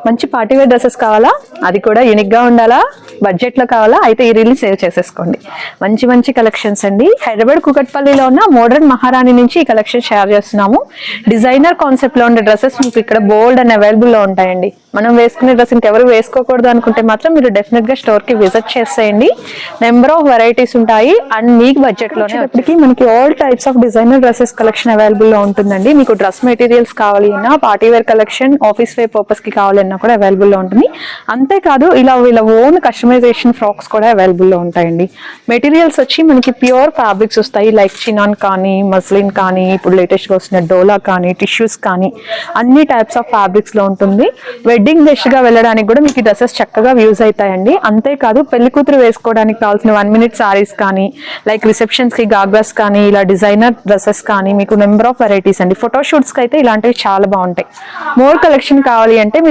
మంచి party wear dresses కావాలా, అది కూడా యూనిక్ గా ఉండాలా, బడ్జెట్ లో కావాలా, అయితే ఈ రీల్ సేవ్ చేసేసుకోండి. మంచి మంచి కలెక్షన్స్ అండి. హైదరాబాద్ కుకట్పల్లిలో ఉన్న మోడర్న్ మహారాణి నుంచి ఈ కలెక్షన్ షేర్ చేస్తున్నాము. డిజైనర్ కాన్సెప్ట్ లో ఉండే డ్రెస్సెస్ మీకు ఇక్కడ బోల్డ్ అండ్ అవైలబుల్ లో ఉంటాయండి. మనం వేసుకునే డ్రెస్ ఇంకెవరు వేసుకోకూడదు అనుకుంటే మాత్రం మీరు డెఫినెట్ గా స్టోర్ కి విజిట్ చేసేయండి. నెంబర్ ఆఫ్ వెరైటీస్ ఉంటాయి అండ్ మీకు బడ్జెట్ లోనే ఇప్పటికీ మనకి all types of designer dresses collection available లో ఉంటుందండి. మీకు డ్రెస్ మెటీరియల్స్ కావాలి అన్నా, party wear collection, office wear purpose కి కావాలన్నా కూడా అవైలబుల్ లో ఉంటుంది. అంతేకాదు ఇలా వీళ్ళ ఓన్ కస్టమైజేషన్ ఫ్రాక్స్ కూడా అవైలబుల్ లో ఉంటాయండి. మెటీరియల్స్ వచ్చి మనకి ప్యూర్ ఫ్యాబ్రిక్స్ వస్తాయి. లైక్ చినాన్ కానీ, మస్లిన్ కానీ, ఇప్పుడు లేటెస్ట్ గా వస్తున్న డోలా కానీ, టిష్యూస్ కానీ, అన్ని టైప్స్ ఆఫ్ ఫ్యాబ్రిక్స్ లో ఉంటుంది. వెడ్డింగ్ డ్రెస్ గా వెళ్ళడానికి కూడా మీకు డ్రెస్సెస్ చక్కగా యూజ్ అవుతాయండి. అంతేకాదు పెళ్లి కూతురు వేసుకోవడానికి కావాల్సిన 1 minute సారీస్ కానీ, లైక్ రిసెప్షన్స్ కి గాగ్రాస్ కానీ, ఇలా డిజైనర్ డ్రెస్సెస్ కానీ మీకు నెంబర్ ఆఫ్ వెరైటీస్ అండి. ఫోటోషూట్స్ కి అయితే ఇలాంటివి చాలా బాగుంటాయి. మోర్ కలెక్షన్ కావాలి అంటే